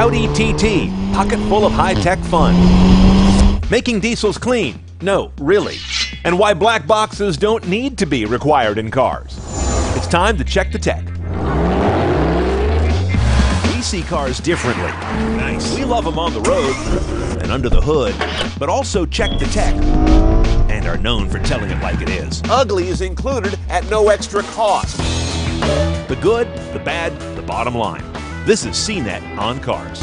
Audi TT, pocket full of high-tech fun. Making diesels clean? No, really. And why black boxes don't need to be required in cars. It's time to check the tech. We see cars differently. Nice. We love them on the road and under the hood, but also check the tech and are known for telling it like it is. Ugly is included at no extra cost. The good, the bad, the bottom line. This is CNET On Cars.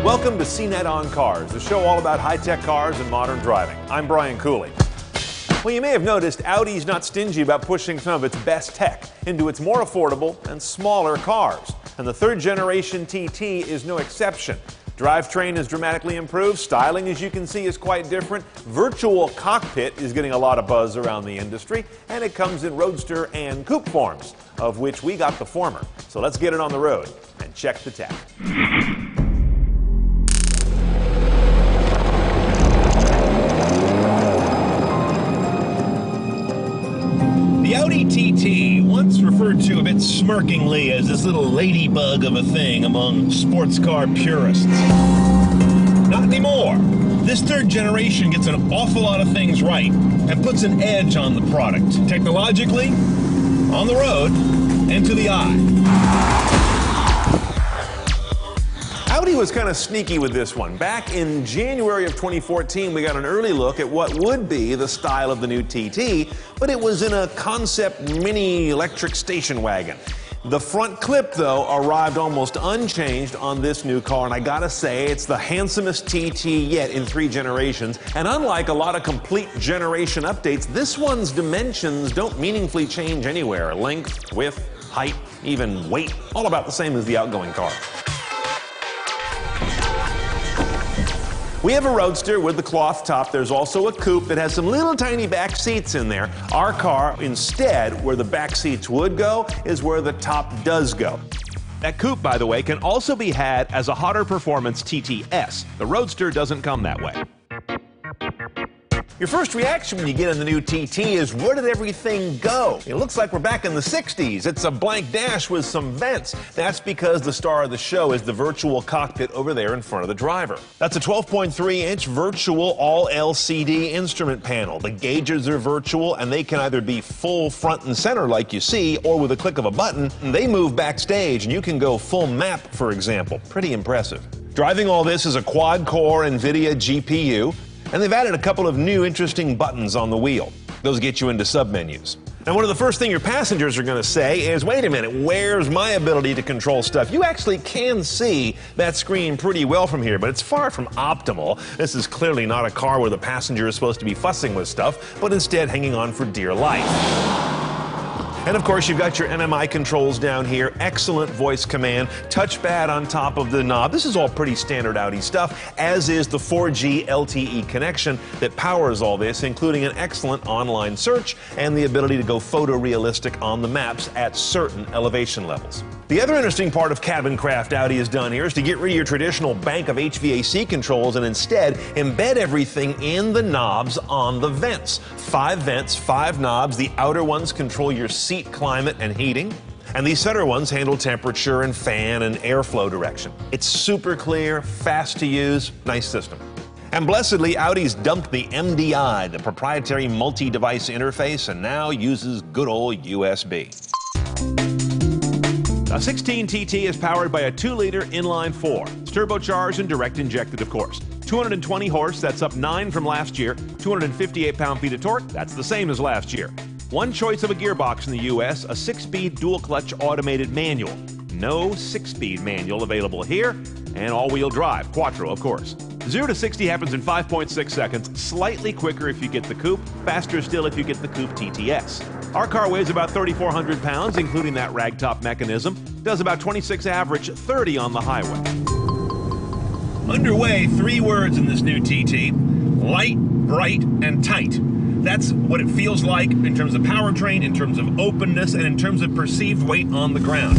Welcome to CNET On Cars, the show all about high-tech cars and modern driving. I'm Brian Cooley. Well, you may have noticed Audi's not stingy about pushing some of its best tech into its more affordable and smaller cars. And the third generation TT is no exception. Drivetrain is dramatically improved. Styling, as you can see, is quite different. Virtual cockpit is getting a lot of buzz around the industry. And it comes in roadster and coupe forms, of which we got the former. So let's get it on the road and check the tech. The Audi TT, once referred to a bit smirkingly as this little ladybug of a thing among sports car purists. Not anymore. This third generation gets an awful lot of things right and puts an edge on the product. Technologically, on the road, and to the eye. Audi was kind of sneaky with this one. Back in January of 2014, we got an early look at what would be the style of the new TT, but it was in a concept mini electric station wagon. The front clip, though, arrived almost unchanged on this new car, and I gotta say, it's the handsomest TT yet in 3 generations. And unlike a lot of complete generation updates, this one's dimensions don't meaningfully change anywhere. Length, width, height, even weight, all about the same as the outgoing car. We have a Roadster with the cloth top. There's also a coupe that has some little tiny back seats in there. Our car, instead, where the back seats would go, is where the top does go. That coupe, by the way, can also be had as a hotter performance TTS. The Roadster doesn't come that way. Your first reaction when you get in the new TT is, where did everything go? It looks like we're back in the 60s. It's a blank dash with some vents. That's because the star of the show is the virtual cockpit over there in front of the driver. That's a 12.3-inch virtual all-LCD instrument panel. The gauges are virtual, and they can either be full front and center like you see, or with a click of a button, they move backstage, and you can go full map, for example. Pretty impressive. Driving all this is a quad-core NVIDIA GPU. And they've added a couple of new interesting buttons on the wheel. Those get you into submenus. And one of the first things your passengers are going to say is, wait a minute, where's my ability to control stuff? You actually can see that screen pretty well from here, but it's far from optimal. This is clearly not a car where the passenger is supposed to be fussing with stuff, but instead hanging on for dear life. And of course, you've got your NMI controls down here, excellent voice command, touchpad on top of the knob. This is all pretty standard Audi stuff, as is the 4G LTE connection that powers all this, including an excellent online search and the ability to go photorealistic on the maps at certain elevation levels. The other interesting part of cabin craft Audi has done here is to get rid of your traditional bank of HVAC controls and instead embed everything in the knobs on the vents. 5 vents, 5 knobs. The outer ones control your seat climate and heating, and these center ones handle temperature and fan and airflow direction. It's super clear, fast to use, nice system. And blessedly, Audi's dumped the MDI, the proprietary multi-device interface, and now uses good old USB. A 16 TT is powered by a 2-liter inline-4. It's turbocharged and direct injected, of course. 220 horse, that's up 9 from last year. 258 pound-feet of torque, that's the same as last year. One choice of a gearbox in the US, a 6-speed dual-clutch automated manual. No 6-speed manual available here, and all-wheel drive, quattro, of course. 0 to 60 happens in 5.6 seconds, slightly quicker if you get the coupe, faster still if you get the coupe TTS. Our car weighs about 3,400 pounds, including that ragtop mechanism. Does about 26 average, 30 on the highway. Underway, 3 words in this new TT: light, bright, and tight. That's what it feels like in terms of powertrain, in terms of openness, and in terms of perceived weight on the ground.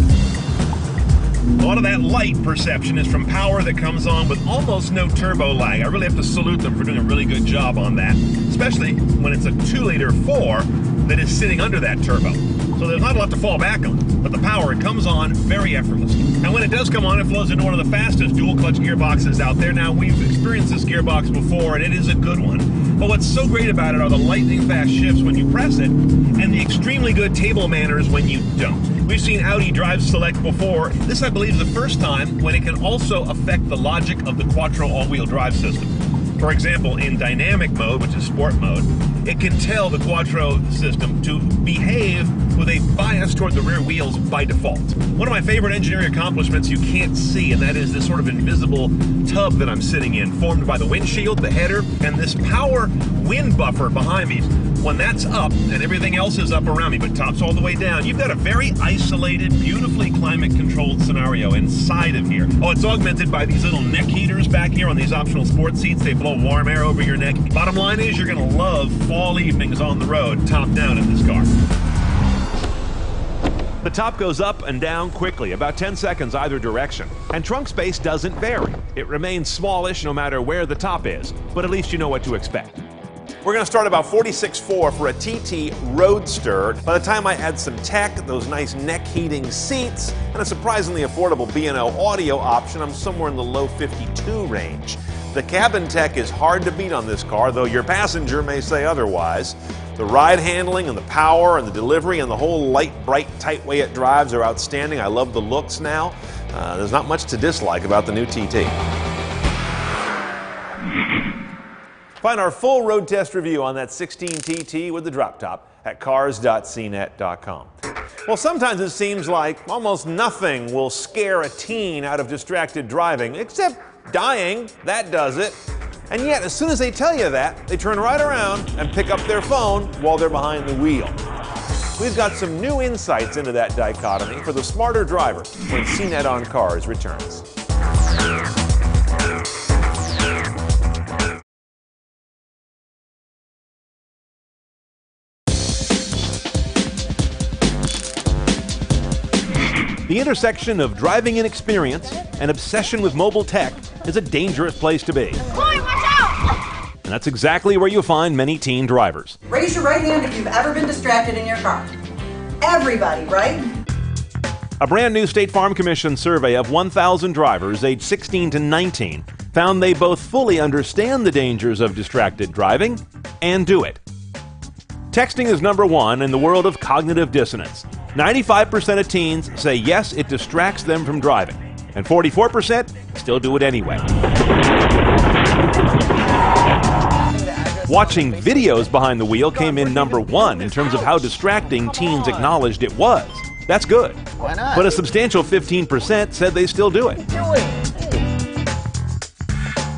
A lot of that light perception is from power that comes on with almost no turbo lag. I really have to salute them for doing a really good job on that, especially when it's a 2-liter 4 that is sitting under that turbo. so there's not a lot to fall back on. But the power, it comes on very effortlessly. And when it does come on, it flows into one of the fastest dual-clutch gearboxes out there. Now, we've experienced this gearbox before, and it is a good one. But what's so great about it are the lightning-fast shifts when you press it, and the extremely good table manners when you don't. We've seen Audi Drive Select before. This, I believe, is the first time when it can also affect the logic of the Quattro all-wheel drive system. For example, in dynamic mode, which is sport mode, it can tell the Quattro system to behave with a bias toward the rear wheels by default. One of my favorite engineering accomplishments you can't see, and that is this sort of invisible tub that I'm sitting in, formed by the windshield, the header, and this power wind buffer behind me. When that's up and everything else is up around me, but top's all the way down, you've got a very isolated, beautifully climate-controlled scenario inside of here. Oh, it's augmented by these little neck heaters back here on these optional sport seats. They blow warm air over your neck. Bottom line is you're going to love fall evenings on the road, top down in this car. The top goes up and down quickly, about 10 seconds either direction. And trunk space doesn't vary. It remains smallish no matter where the top is, but at least you know what to expect. We're going to start about $46,400 for a TT Roadster. By the time I add some tech, those nice neck heating seats, and a surprisingly affordable B&O audio option, I'm somewhere in the low 52 range. The cabin tech is hard to beat on this car, though your passenger may say otherwise. The ride handling and the power and the delivery and the whole light, bright, tight way it drives are outstanding. I love the looks now. There's not much to dislike about the new TT. Find our full road test review on that 16 TT with the drop top at cars.cnet.com. Well, sometimes it seems like almost nothing will scare a teen out of distracted driving, except dying. That does it. And yet, as soon as they tell you that, they turn right around and pick up their phone while they're behind the wheel. We've got some new insights into that dichotomy for the smarter driver when CNET On Cars returns. The intersection of driving inexperience and obsession with mobile tech is a dangerous place to be. Boy, watch out! And that's exactly where you'll find many teen drivers. Raise your right hand if you've ever been distracted in your car. Everybody, right? A brand new State Farm Commission survey of 1,000 drivers aged 16 to 19 found they both fully understand the dangers of distracted driving and do it. Texting is number one in the world of cognitive dissonance. 95% of teens say yes, it distracts them from driving, and 44% still do it anyway. Watching videos behind the wheel came in number one in terms of how distracting teens acknowledged it was. That's good. Why not? But a substantial 15% said they still do it.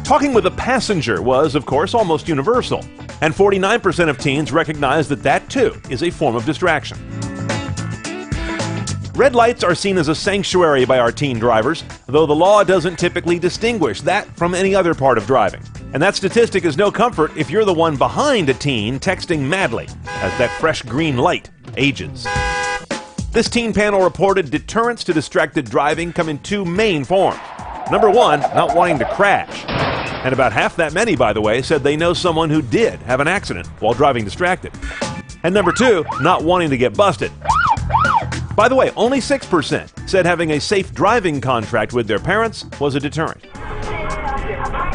Talking with a passenger was, of course, almost universal, and 49% of teens recognize that that, too, is a form of distraction. Red lights are seen as a sanctuary by our teen drivers, though the law doesn't typically distinguish that from any other part of driving. And that statistic is no comfort if you're the one behind a teen texting madly as that fresh green light ages. This teen panel reported deterrents to distracted driving come in two main forms. Number one, not wanting to crash. And about half that many, by the way, said they know someone who did have an accident while driving distracted. And number two, not wanting to get busted. By the way, only 6% said having a safe driving contract with their parents was a deterrent.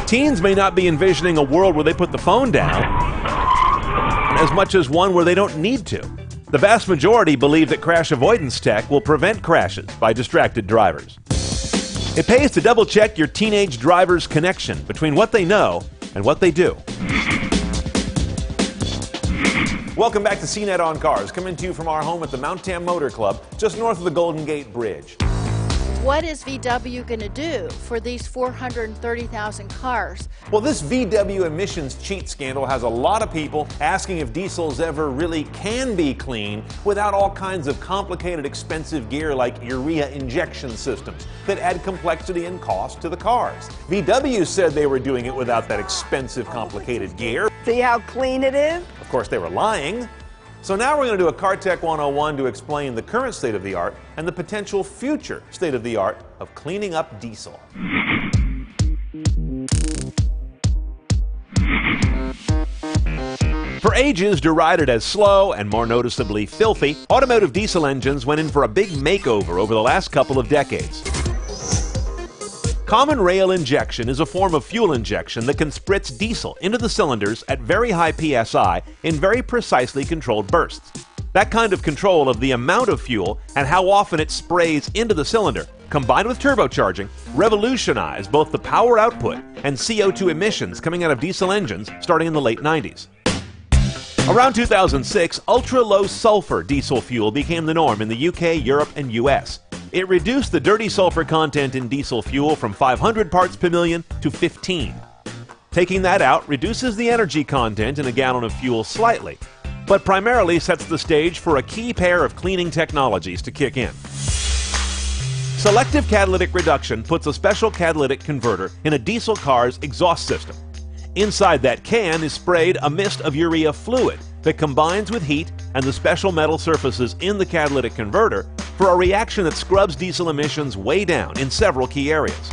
Teens may not be envisioning a world where they put the phone down as much as one where they don't need to. The vast majority believe that crash avoidance tech will prevent crashes by distracted drivers. It pays to double-check your teenage driver's connection between what they know and what they do. Welcome back to CNET On Cars, coming to you from our home at the Mount Tam Motor Club, just north of the Golden Gate Bridge. What is VW going to do for these 430,000 cars? Well, this VW emissions cheat scandal has a lot of people asking if diesels ever really can be clean without all kinds of complicated, expensive gear like urea injection systems that add complexity and cost to the cars. VW said they were doing it without that expensive, complicated gear. See how clean it is? Of course, they were lying. So now we're going to do a Car Tech 101 to explain the current state of the art and the potential future state of the art of cleaning up diesel. For ages derided as slow and more noticeably filthy, automotive diesel engines went in for a big makeover over the last couple of decades. Common rail injection is a form of fuel injection that can spritz diesel into the cylinders at very high PSI in very precisely controlled bursts. That kind of control of the amount of fuel and how often it sprays into the cylinder, combined with turbocharging, revolutionized both the power output and CO2 emissions coming out of diesel engines starting in the late 90s. Around 2006, ultra-low sulfur diesel fuel became the norm in the UK, Europe, and US. It reduced the dirty sulfur content in diesel fuel from 500 parts per million to 15. Taking that out reduces the energy content in a gallon of fuel slightly, but primarily sets the stage for a key pair of cleaning technologies to kick in. Selective catalytic reduction puts a special catalytic converter in a diesel car's exhaust system. Inside that can is sprayed a mist of urea fluid that combines with heat and the special metal surfaces in the catalytic converter for a reaction that scrubs diesel emissions way down in several key areas.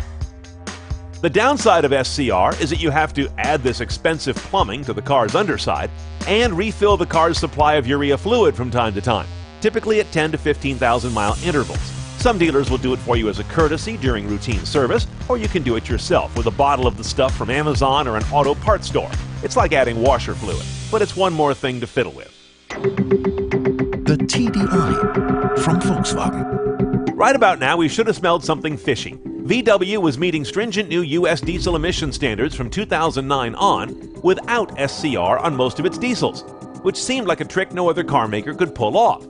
The downside of SCR is that you have to add this expensive plumbing to the car's underside and refill the car's supply of urea fluid from time to time, typically at 10 to 15,000 mile intervals. Some dealers will do it for you as a courtesy during routine service, or you can do it yourself with a bottle of the stuff from Amazon or an auto parts store. It's like adding washer fluid, but it's one more thing to fiddle with. The TDI from Volkswagen. Right about now, we should have smelled something fishy. VW was meeting stringent new US diesel emission standards from 2009 on without SCR on most of its diesels, which seemed like a trick no other car maker could pull off.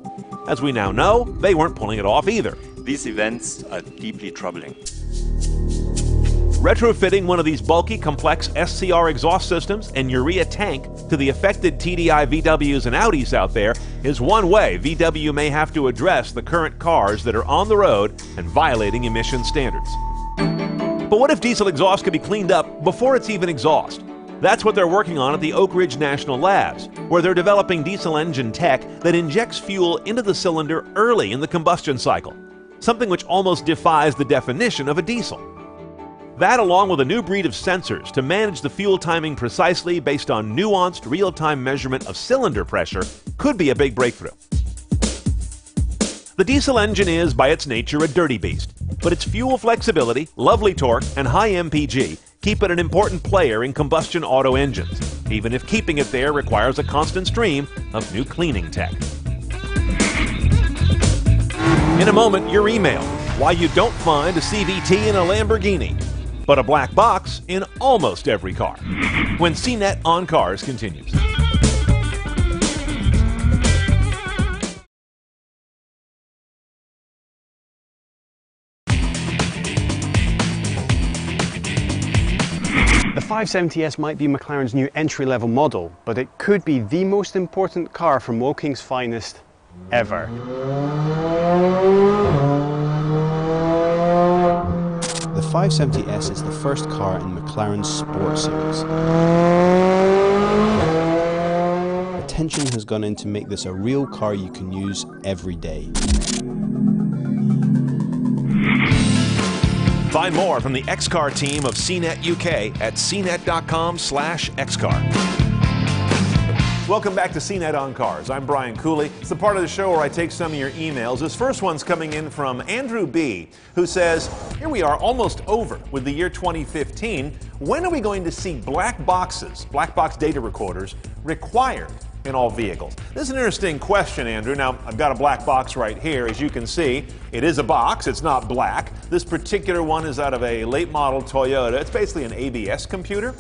As we now know, they weren't pulling it off either. These events are deeply troubling. Retrofitting one of these bulky, complex SCR exhaust systems and urea tank to the affected TDI VWs and Audis out there is one way VW may have to address the current cars that are on the road and violating emission standards. But what if diesel exhaust could be cleaned up before it's even exhaust? That's what they're working on at the Oak Ridge National Labs, where they're developing diesel engine tech that injects fuel into the cylinder early in the combustion cycle, something which almost defies the definition of a diesel. That, along with a new breed of sensors to manage the fuel timing precisely based on nuanced real-time measurement of cylinder pressure, could be a big breakthrough. The diesel engine is, by its nature, a dirty beast, but its fuel flexibility, lovely torque, and high MPG keep it an important player in combustion auto engines, even if keeping it there requires a constant stream of new cleaning tech. In a moment, your email, why you don't find a CVT in a Lamborghini, but a black box in almost every car, when CNET On Cars continues. The 570S might be McLaren's new entry-level model, but it could be the most important car from Woking's finest ever. The 570S is the first car in McLaren's Sport Series. Attention has gone in to make this a real car you can use every day. Find more from the XCar team of CNET UK at cnet.com/XCar. Welcome back to CNET On Cars. I'm Brian Cooley. It's the part of the show where I take some of your emails. This first one's coming in from Andrew B., who says, here we are almost over with the year 2015. When are we going to see black box data recorders required in all vehicles? This is an interesting question, Andrew. Now, I've got a black box right here. As you can see, it is a box. It's not black. This particular one is out of a late model Toyota. It's basically an ABS computer.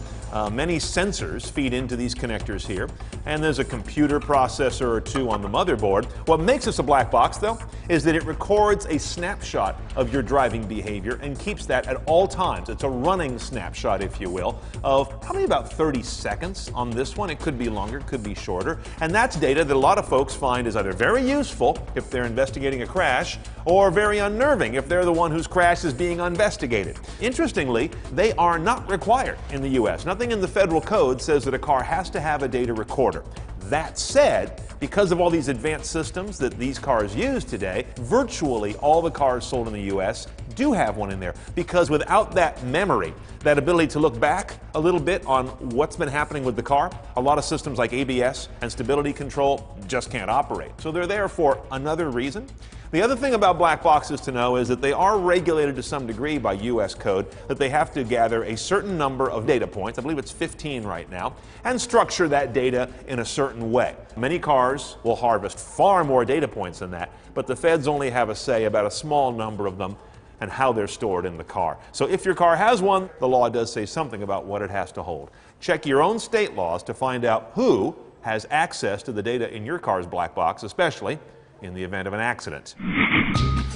Many sensors feed into these connectors here, and there's a computer processor or two on the motherboard. What makes this a black box, though, is that it records a snapshot of your driving behavior and keeps that at all times. It's a running snapshot, if you will, of probably about 30 seconds on this one. It could be longer, it could be shorter, and that's data that a lot of folks find is either very useful if they're investigating a crash, or very unnerving if they're the one whose crash is being investigated. Interestingly, they are not required in the U.S. Nothing in the federal code says that a car has to have a data recorder. That said, because of all these advanced systems that these cars use today, virtually all the cars sold in the U.S. do have one in there, because without that memory, that ability to look back a little bit on what's been happening with the car, a lot of systems like ABS and stability control just can't operate. So they're there for another reason. The other thing about black boxes to know is that they are regulated to some degree by U.S. code, that they have to gather a certain number of data points, I believe it's 15 right now, and structure that data in a certain way. Many cars will harvest far more data points than that, but the feds only have a say about a small number of them and how they're stored in the car. So if your car has one, the law does say something about what it has to hold. Check your own state laws to find out who has access to the data in your car's black box, especially in the event of an accident.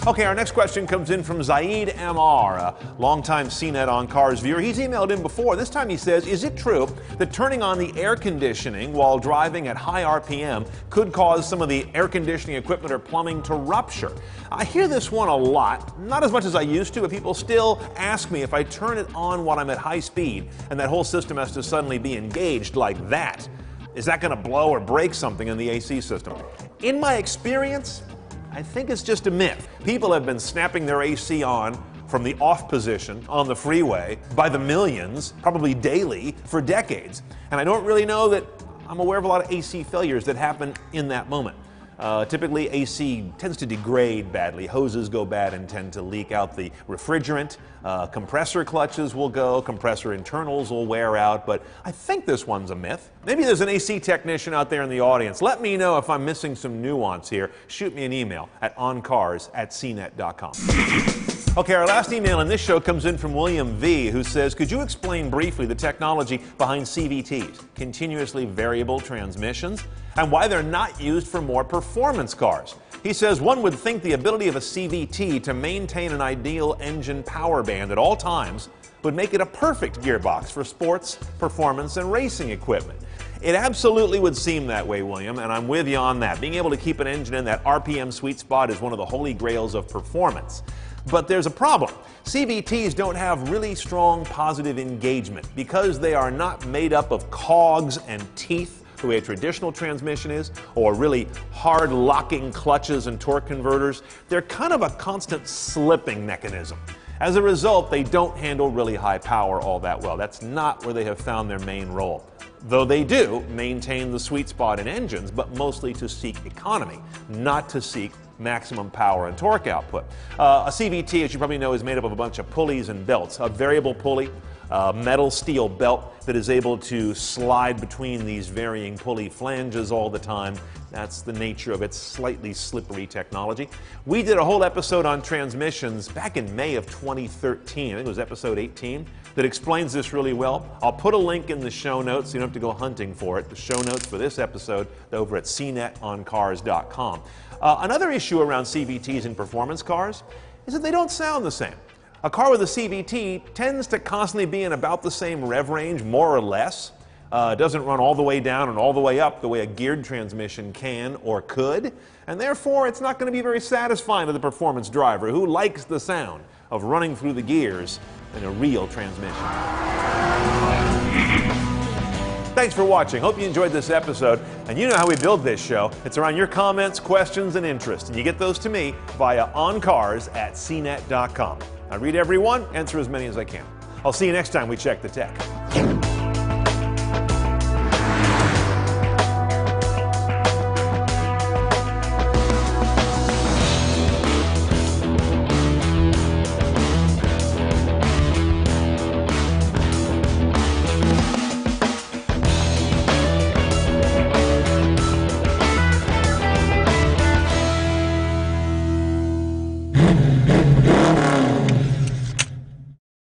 Okay, our next question comes in from Zaid MR, a longtime CNET On Cars viewer. He's emailed in before. This time he says, is it true that turning on the air conditioning while driving at high RPM could cause some of the air conditioning equipment or plumbing to rupture? I hear this one a lot, not as much as I used to, but people still ask me if I turn it on while I'm at high speed and that whole system has to suddenly be engaged like that. Is that going to blow or break something in the AC system? In my experience, I think it's just a myth. People have been snapping their AC on from the off position on the freeway by the millions, probably daily, for decades. And I don't really know that I'm aware of a lot of AC failures that happen in that moment. Typically, AC tends to degrade badly. Hoses go bad and tend to leak out the refrigerant. Compressor clutches will go. Compressor internals will wear out. But I think this one's a myth. Maybe there's an AC technician out there in the audience. Let me know if I'm missing some nuance here. Shoot me an email at oncars@cnet.com. Okay, our last email in this show comes in from William V, who says, could you explain briefly the technology behind CVTs, continuously variable transmissions, and why they're not used for more performance cars? He says, one would think the ability of a CVT to maintain an ideal engine power band at all times would make it a perfect gearbox for sports, performance, and racing equipment. It absolutely would seem that way, William, and I'm with you on that. Being able to keep an engine in that RPM sweet spot is one of the holy grails of performance. But there's a problem. CVTs don't have really strong positive engagement because they are not made up of cogs and teeth the way a traditional transmission is, or really hard locking clutches and torque converters. They're kind of a constant slipping mechanism. As a result, they don't handle really high power all that well. That's not where they have found their main role. Though they do maintain the sweet spot in engines, but mostly to seek economy, not to seek maximum power and torque output. A CVT, as you probably know, is made up of a bunch of pulleys and belts. A variable pulley, a metal steel belt that is able to slide between these varying pulley flanges all the time. That's the nature of its slightly slippery technology. We did a whole episode on transmissions back in May of 2013. I think it was episode 18 that explains this really well. I'll put a link in the show notes so you don't have to go hunting for it. The show notes for this episode over at CNETOnCars.com. Another issue around CVTs in performance cars is that they don't sound the same. A car with a CVT tends to constantly be in about the same rev range, more or less. It doesn't run all the way down and all the way up the way a geared transmission can or could, and therefore it's not going to be very satisfying to the performance driver who likes the sound of running through the gears in a real transmission. Thanks for watching. Hope you enjoyed this episode. And you know how we build this show. It's around your comments, questions, and interests. And you get those to me via oncars@cnet.com. I read every one, answer as many as I can. I'll see you next time we check the tech.